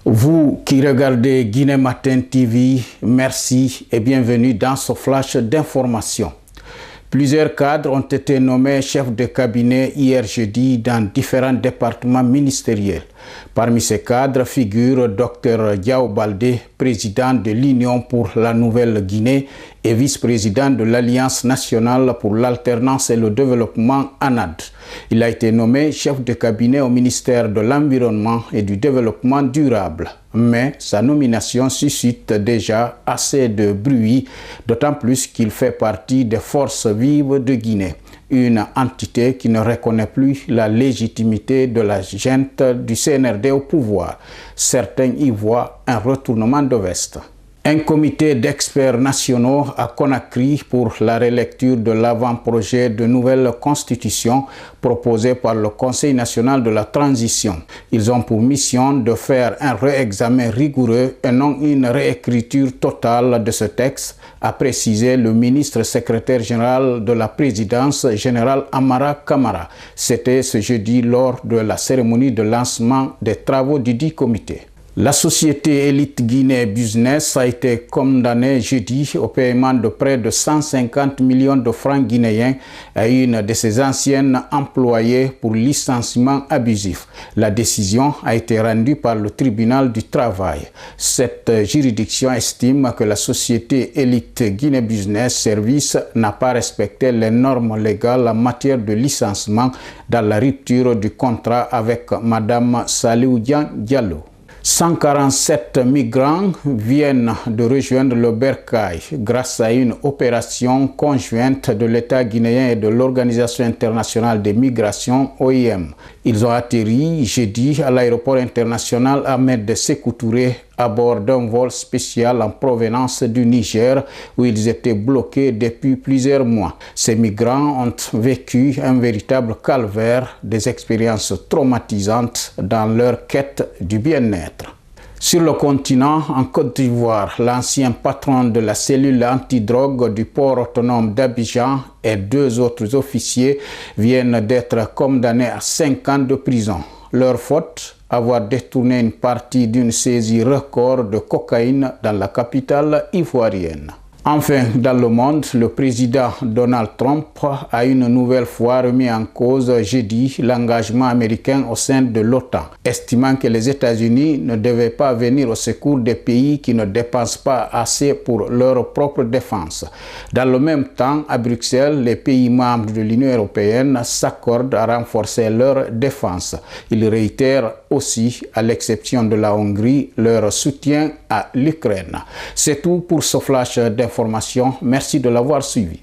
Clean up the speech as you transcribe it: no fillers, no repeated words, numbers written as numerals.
Vous qui regardez Guinée Matin TV, merci et bienvenue dans ce flash d'information. Plusieurs cadres ont été nommés chefs de cabinet hier jeudi dans différents départements ministériels. Parmi ces cadres figure Dr Diao Baldé, président de l'Union pour la Nouvelle-Guinée et vice-président de l'Alliance nationale pour l'alternance et le développement ANAD. Il a été nommé chef de cabinet au ministère de l'Environnement et du Développement durable. Mais sa nomination suscite déjà assez de bruit, d'autant plus qu'il fait partie des forces vives de Guinée, une entité qui ne reconnaît plus la légitimité de la junte du CNRD au pouvoir. Certains y voient un retournement de veste. Un comité d'experts nationaux à Conakry pour la relecture de l'avant-projet de nouvelle constitution proposé par le Conseil national de la transition. Ils ont pour mission de faire un réexamen rigoureux et non une réécriture totale de ce texte, a précisé le ministre secrétaire général de la présidence, général Amara Kamara. C'était ce jeudi lors de la cérémonie de lancement des travaux du dit comité. La société Elite Guinée Business a été condamnée jeudi au paiement de près de 150 millions de francs guinéens à une de ses anciennes employées pour licenciement abusif. La décision a été rendue par le tribunal du travail. Cette juridiction estime que la société Elite Guinée Business Service n'a pas respecté les normes légales en matière de licenciement dans la rupture du contrat avec Madame Salioudian Diallo. 147 migrants viennent de rejoindre le Bercail grâce à une opération conjointe de l'État guinéen et de l'Organisation internationale des migrations OIM. Ils ont atterri jeudi à l'aéroport international Ahmed Sékou Touré à bord d'un vol spécial en provenance du Niger où ils étaient bloqués depuis plusieurs mois. Ces migrants ont vécu un véritable calvaire, des expériences traumatisantes dans leur quête du bien-être. Sur le continent, en Côte d'Ivoire, l'ancien patron de la cellule antidrogue du port autonome d'Abidjan et deux autres officiers viennent d'être condamnés à 5 ans de prison. Leur faute, avoir détourné une partie d'une saisie record de cocaïne dans la capitale ivoirienne. Enfin, dans le monde, le président Donald Trump a une nouvelle fois remis en cause jeudi l'engagement américain au sein de l'OTAN, estimant que les États-Unis ne devaient pas venir au secours des pays qui ne dépensent pas assez pour leur propre défense. Dans le même temps, à Bruxelles, les pays membres de l'Union européenne s'accordent à renforcer leur défense. Ils réitèrent aussi, à l'exception de la Hongrie, leur soutien à l'Ukraine. C'est tout pour ce flash d'information. Merci de l'avoir suivi.